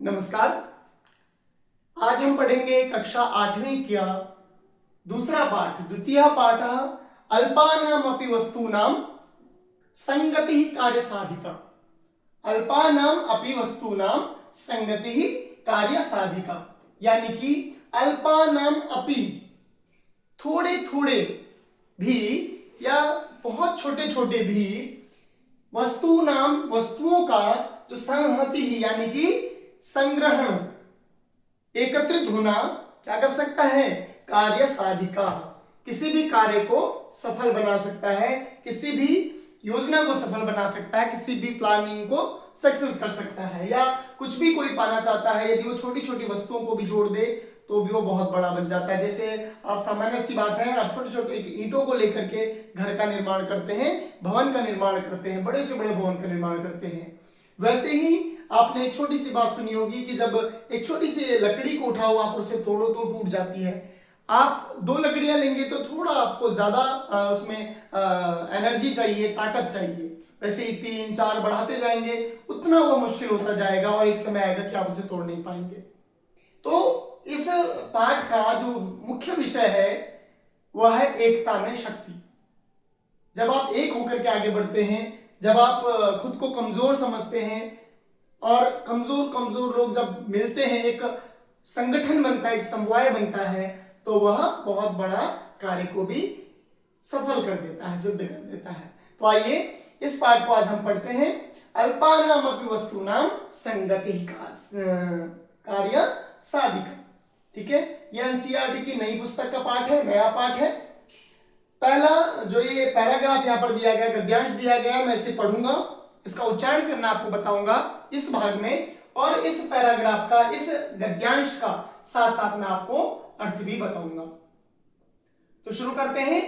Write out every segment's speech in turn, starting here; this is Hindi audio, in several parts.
नमस्कार। आज हम पढ़ेंगे कक्षा 8वीं का दूसरा पाठ, द्वितीय पाठ अल्पानाम अपि वस्तूनाम संगति कार्य साधिका। अल्पानाम अपि वस्तूनाम संगति कार्य साधिका, यानी कि अल्पानाम अपि थोड़े थोड़े भी या बहुत छोटे छोटे भी वस्तुनाम वस्तुओं का जो संहति ही यानी कि संग्रहण एकत्रित होना क्या कर सकता है? कार्य साधिका, किसी भी कार्य को सफल बना सकता है, किसी भी योजना को सफल बना सकता है, किसी भी प्लानिंग को सक्सेस कर सकता है, या कुछ भी कोई पाना चाहता है यदि वो छोटी छोटी वस्तुओं को भी जोड़ दे तो भी वो बहुत बड़ा बन जाता है। जैसे आप सामान्य सी बात है, आप छोटे छोटे ईंटों को लेकर के घर का निर्माण करते हैं, भवन का निर्माण करते हैं, बड़े से बड़े भवन का निर्माण करते हैं। वैसे ही आपने एक छोटी सी बात सुनी होगी कि जब एक छोटी सी लकड़ी को उठाओ आप उसे तोड़ो तो टूट जाती है। आप 2 लकड़ियां लेंगे तो थोड़ा आपको ज्यादा उसमें एनर्जी चाहिए, ताकत चाहिए। वैसे ही 3 4 बढ़ाते जाएंगे उतना वो मुश्किल होता जाएगा और एक समय आएगा कि आप उसे तोड़ नहीं पाएंगे। तो इस पाठ का जो मुख्य विषय है वह है एकता में शक्ति। जब आप एक होकर के आगे बढ़ते हैं, जब आप खुद को कमजोर समझते हैं और कमजोर लोग जब मिलते हैं, एक संगठन बनता है, एक समवाय बनता है, तो वह बहुत बड़ा कार्य को भी सफल कर देता है, सिद्ध कर देता है। तो आइए इस पाठ को आज हम पढ़ते हैं। अल्पानाम अपि वस्तूनाम संगति कार्य साधिका। ठीक है, यह एनसीईआरटी की नई पुस्तक का पाठ है, नया पाठ है। पहला जो ये पैराग्राफ यहाँ पर दिया गया, गद्यांश दिया गया, मैं इसे पढ़ूंगा, इसका उच्चारण करना आपको बताऊंगा इस भाग में, और इस पैराग्राफ का, इस गद्यांश का साथ साथ मैं आपको अर्थ भी बताऊंगा। तो शुरू करते हैं।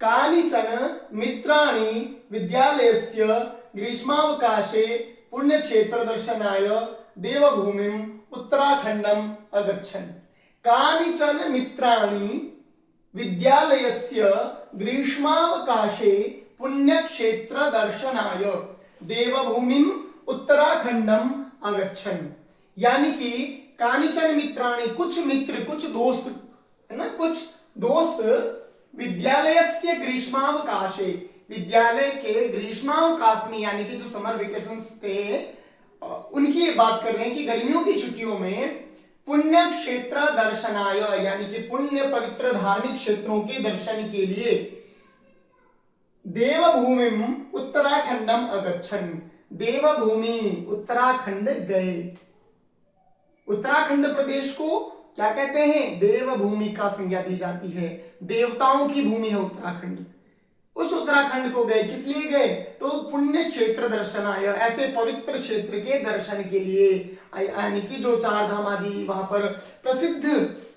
कानिचन मित्राणि विद्यालयस्य ग्रीष्मावकाशे पुण्यक्षेत्र दर्शनाय देवभूमिम् उत्तराखंडम अगच्छन्। कानिचन मित्राणि विद्यालयस्य ग्रीष्मावकाशे पुण्यक्षेत्र दर्शनाय देवभूमिम् उत्तराखंडम अगच्छन्। यानी कि कानिचन मित्राणि, कुछ मित्र, कुछ दोस्त है ना, कुछ दोस्त विद्यालयस्य ग्रीष्मावकाशे, विद्यालय के ग्रीष्मावकाश में, यानी कि जो समर वेकेशंस थे उनकी बात कर रहे हैं कि गर्मियों की छुट्टियों में पुण्य क्षेत्र दर्शनाय, यानी कि पुण्य पवित्र धार्मिक क्षेत्रों के दर्शन के लिए देवभूमिम उत्तराखंडम अगच्छन्, देवभूमि उत्तराखंड गए। उत्तराखंड प्रदेश को क्या कहते हैं? देवभूमि का संज्ञा दी जाती है, देवताओं की भूमि है उत्तराखंड। उस उत्तराखंड को गए, किस लिए गए? तो पुण्य क्षेत्र दर्शनाय, ऐसे पवित्र क्षेत्र के दर्शन के लिए, यानी कि जो 4 धाम आदि वहां पर प्रसिद्ध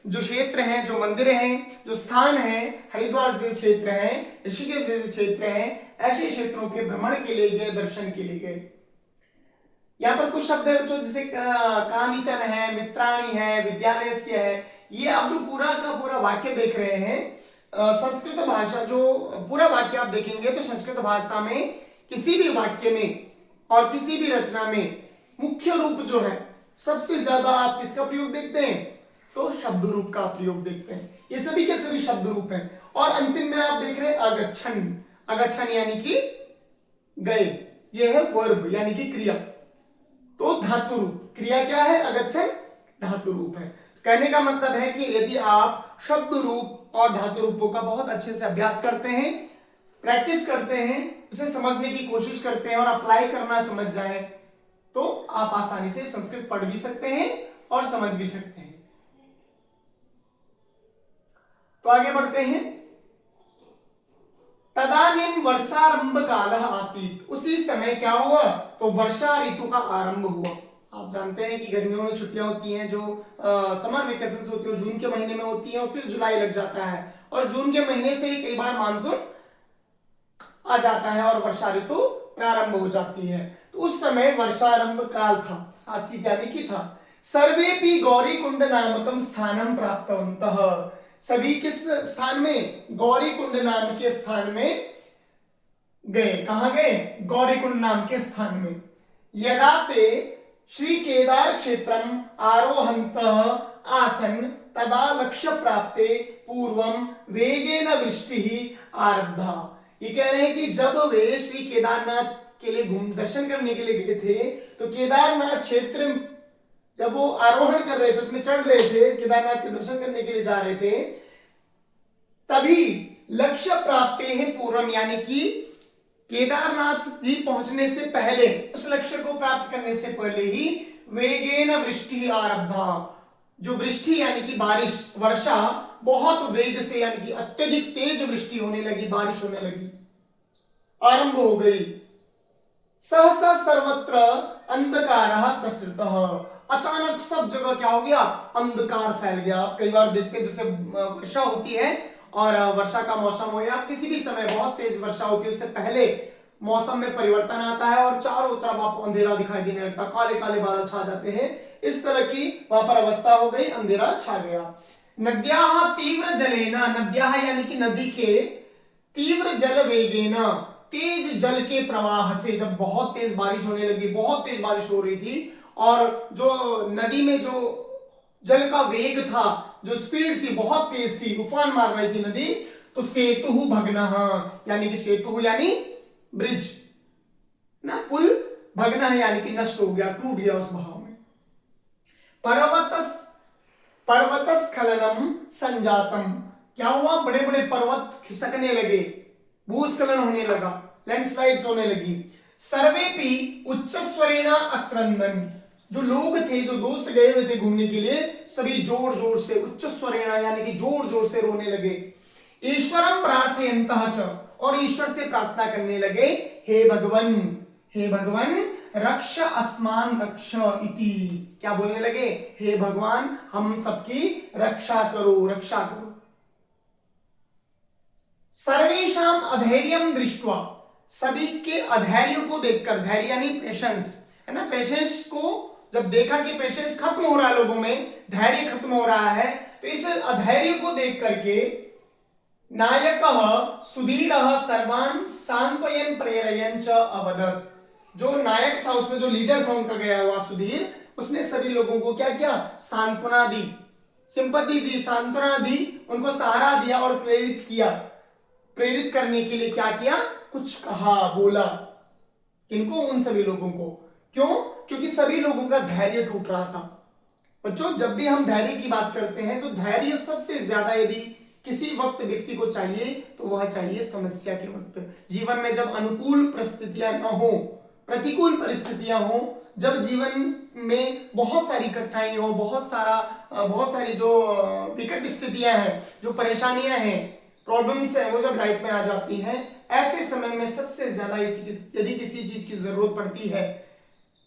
जो क्षेत्र हैं, जो मंदिर हैं, जो स्थान हैं, हरिद्वार जैसे क्षेत्र हैं, ऋषिकेश जैसे क्षेत्र हैं, ऐसे क्षेत्रों के भ्रमण के लिए गए, दर्शन के लिए गए। यहाँ पर कुछ शब्द है जो जैसे कानिचन है, मित्राणि है, विद्यालयस्य है, ये आप जो पूरा का पूरा वाक्य देख रहे हैं, संस्कृत भाषा जो पूरा वाक्य आप देखेंगे तो संस्कृत भाषा में किसी भी वाक्य में और किसी भी रचना में मुख्य रूप जो है सबसे ज्यादा आप किसका प्रयोग देखते हैं? तो शब्द रूप का प्रयोग देखते हैं। ये सभी के सभी शब्द रूप हैं। और अंतिम में आप देख रहे हैं अगच्छन्, अगच्छन् यानी कि गए, ये है वर्ब यानी कि क्रिया। तो धातु रूप, क्रिया क्या है? अगच्छन् धातु रूप है। कहने का मतलब है कि यदि आप शब्द रूप और धातु रूपों का बहुत अच्छे से अभ्यास करते हैं, प्रैक्टिस करते हैं, उसे समझने की कोशिश करते हैं और अप्लाई करना समझ जाएं, तो आप आसानी से संस्कृत पढ़ भी सकते हैं और समझ भी सकते हैं। तो आगे बढ़ते हैं। तदानीं वर्षारंभ कालः आसीत्, उसी समय क्या हुआ? तो वर्षा ऋतु का आरंभ हुआ। आप जानते हैं कि गर्मियों में छुट्टियां होती हैं, जो समर वेकेशंस होती है जून के महीने में होती है और फिर जुलाई लग जाता है, और जून के महीने से ही कई बार मानसून आ जाता है और वर्षा ऋतु प्रारंभ हो जाती है। तो उस समय वर्षारंभ काल था, आसीत् यानी कि था। सर्वेपि गौरीकुंड नामकम स्थानम प्राप्तवन्तः, सभी किस स्थान में? गौरीकुंड नाम के स्थान में गए। कहां गए? गौरीकुंड नाम के स्थान में। यदा ते श्री केदार क्षेत्रम आरोहन्तः आसन तदा लक्ष्य प्राप्ते पूर्वम वेगेन वृष्टि आरब्धा। ये कह रहे हैं कि जब वे श्री केदारनाथ के लिए दर्शन करने के लिए गए थे, तो केदारनाथ क्षेत्र जब वो आरोहण कर रहे थे, उसमें चढ़ रहे थे, केदारनाथ के दर्शन करने के लिए जा रहे थे, तभी लक्ष्य प्राप्त है पूर्वम, यानी कि केदारनाथ जी पहुंचने से पहले, उस लक्ष्य को प्राप्त करने से पहले ही वेगेन वृष्टि आरब्धा, जो वृष्टि यानी कि बारिश, वर्षा बहुत वेग से यानी कि अत्यधिक तेज वृष्टि होने लगी, बारिश होने लगी, आरंभ हो गई। सहसा सर्वत्र अंधकारः प्रसृतः, अचानक सब जगह क्या हो गया, अंधकार फैल गया। आप कई बार देखते हैं जैसे वर्षा होती है और वर्षा का मौसम हो या किसी भी समय बहुत तेज वर्षा होती है, उससे पहले मौसम में परिवर्तन आता है और चारों तरफ आपको अंधेरा दिखाई देने लगता है, काले काले बादल छा जाते हैं। इस तरह की वहां पर अवस्था हो गई, अंधेरा छा गया। नद्याः तीव्र जलेना, नद्याः यानी कि नदी के, तीव्र जल वेगेना, तेज जल के प्रवाह से, जब बहुत तेज बारिश होने लगी, बहुत तेज बारिश हो रही थी और जो नदी में जो जल का वेग था, जो स्पीड थी बहुत तेज थी, उफान मार रही थी नदी, तो सेतु भग्नः, यानी कि सेतु यानी ब्रिज ना, पुल, भग्नः यानी कि नष्ट हो गया, टूट गया उस बहाव में। पर्वतस्खलनम संजातम, क्या हुआ, बड़े बड़े पर्वत खिसकने लगे, भूस्खलन होने लगा, लैंडस्लाइड्स होने लगी। सर्वेपि उच्च स्वरेणा अक्रंदन, जो लोग थे, जो दोस्त गए हुए थे घूमने के लिए, सभी जोर जोर से, उच्च स्वरेणा यानी कि जोर जोर से रोने लगे। ईश्वरम प्रार्थयन्तः च, और ईश्वर से प्रार्थना करने लगे, हे भगवन, हे भगवन रक्ष अस्मान रक्ष इति, क्या बोलने लगे, हे भगवान हम सबकी रक्षा करो, रक्षा करो। सर्वेषाम अधैर्यम दृष्ट्वा, सभी के अधैर्य को देखकर, धैर्य यानी पेशेंस है ना, पेशेंस को जब देखा कि पेशेंस खत्म हो रहा है लोगों में, धैर्य खत्म हो रहा है, तो इस अधैर्य को देख करके नायकः सुधीरः सर्वान् सांत्वयन् प्रेरयन् च अवदत्, जो नायक था उसमें, जो लीडर था उनका गया हुआ सुधीर, उसने सभी लोगों को क्या किया, सांत्वना दी, सिंपैथी दी, सांत्वना दी, उनको सहारा दिया और प्रेरित किया। प्रेरित करने के लिए क्या किया, कुछ कहा, बोला, किनको, उन सभी लोगों को। क्यों, क्योंकि सभी लोगों का धैर्य टूट रहा था। बच्चों, जब भी हम धैर्य की बात करते हैं तो धैर्य सबसे ज्यादा यदि किसी वक्त व्यक्ति को चाहिए तो वह चाहिए समस्या के वक्त। जीवन में जब अनुकूल परिस्थितियां न हो, प्रतिकूल परिस्थितियां हो, जब जीवन में बहुत सारी कठिनाई हो, बहुत सारी जो विकट स्थितियां हैं, जो परेशानियां हैं, प्रॉब्लम्स है, वो जब लाइफ में आ जाती हैं, ऐसे समय में सबसे ज्यादा यदि किसी चीज की जरूरत पड़ती है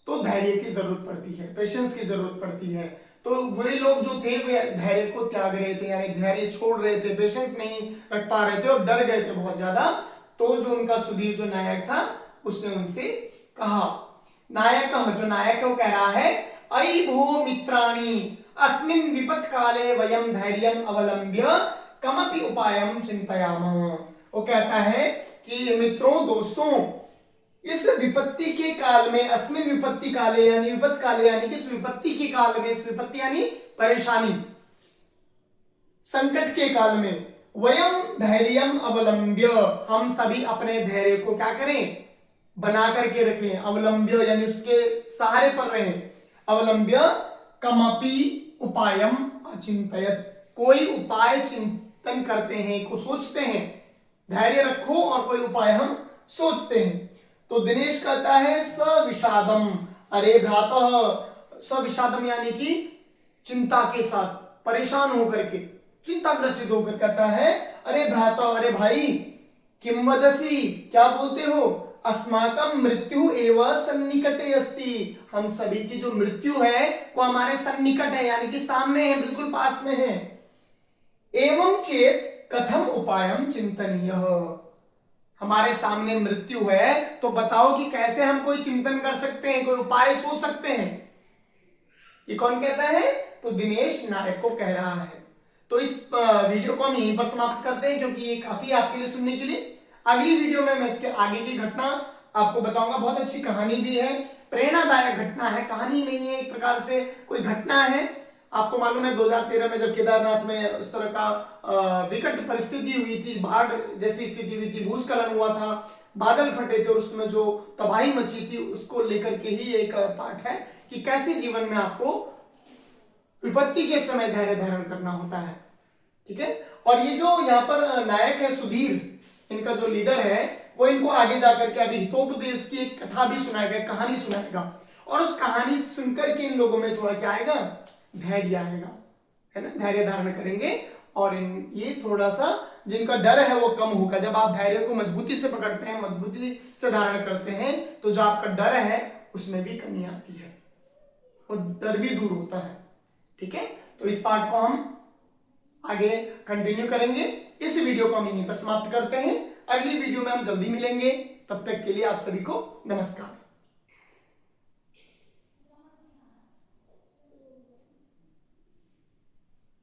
तो धैर्य की जरूरत पड़ती है, पेशेंस की जरूरत पड़ती है। तो वे लोग जो थे वे धैर्य को त्याग रहे थे, यानी धैर्य छोड़ रहे थे, पेशेंस नहीं रख पा रहे थे और डर गए थे बहुत ज्यादा। तो जो उनका सुधीर जो नायक था उसने उनसे कहा, नायक जो नायक है वो कह रहा है, अयि भो मित्राणि अस्मिन् विपत् काले वयम धैर्यम अवलंब्य कमपि उपायम चिंतयामः। वो कहता है कि मित्रों, दोस्तों, इस विपत्ति के काल में, अस्मिन विपत्ति काले यानी विपत्ति काले यानी कि इस विपत्ति के काल में, इस विपत्ति यानी परेशानी, संकट के काल में, वयम धैर्यम अवलंब्य, हम सभी अपने धैर्य को क्या करें, बना करके रखें, अवलंब्य यानी उसके सहारे पर रहें, अवलंब्य कमपि उपायम अचिंतयत, कोई उपाय चिंतन करते हैं, को सोचते हैं, धैर्य रखो और कोई उपाय हम सोचते हैं। तो दिनेश कहता है सविषादम, अरे भ्रातः, सविषादम यानी कि चिंता के साथ, परेशान होकर के, चिंताग्रसित होकर कहता है, अरे भ्रातः, अरे भाई, किम वदसि, क्या बोलते हो, अस्माकं मृत्यु एव सन्निकटे अस्ति, हम सभी की जो मृत्यु है वो हमारे सन्निकट है, यानी कि सामने है, बिल्कुल पास में है। एवं चेत कथम उपायम चिंतनीयः, हमारे सामने मृत्यु है तो बताओ कि कैसे हम कोई चिंतन कर सकते हैं, कोई उपाय सोच सकते हैं। ये कौन कहता है, तो दिनेश नायक को कह रहा है। तो इस वीडियो को हम यहीं पर समाप्त करते हैं, क्योंकि ये काफी आपके लिए सुनने के लिए। अगली वीडियो में मैं इसके आगे की घटना, आपको बताऊंगा। बहुत अच्छी कहानी भी है, प्रेरणादायक घटना है, कहानी नहीं है, एक प्रकार से कोई घटना है। आपको मालूम है 2013 में जब केदारनाथ में उस तरह का विकट परिस्थिति हुई थी, बाढ़ जैसी स्थिति हुई थी, भूस्खलन हुआ था, बादल फटे थे और उसमें जो तबाही मची थी, उसको लेकर के ही एक पाठ है कि कैसे जीवन में आपको विपत्ति के समय धैर्य धारण करना होता है। ठीक है। और ये जो यहाँ पर नायक है सुधीर, इनका जो लीडर है, वो इनको आगे जाकर के अभी हितोपदेश की एक कथा भी सुनाएगा, कहानी सुनाएगा, और उस कहानी सुनकर के इन लोगों में थोड़ा क्या आएगा, धैर्य आएगा, है ना, धैर्य धारण करेंगे और इन ये थोड़ा सा जिनका डर है वो कम होगा। जब आप धैर्य को मजबूती से पकड़ते हैं, मजबूती से धारण करते हैं, तो जो आपका डर है उसमें भी कमी आती है, वो डर भी दूर होता है। ठीक है। तो इस पार्ट को हम आगे कंटिन्यू करेंगे। इस वीडियो को हम यहीं पर समाप्त करते हैं। अगली वीडियो में हम जल्दी मिलेंगे। तब तक के लिए आप सभी को नमस्कार।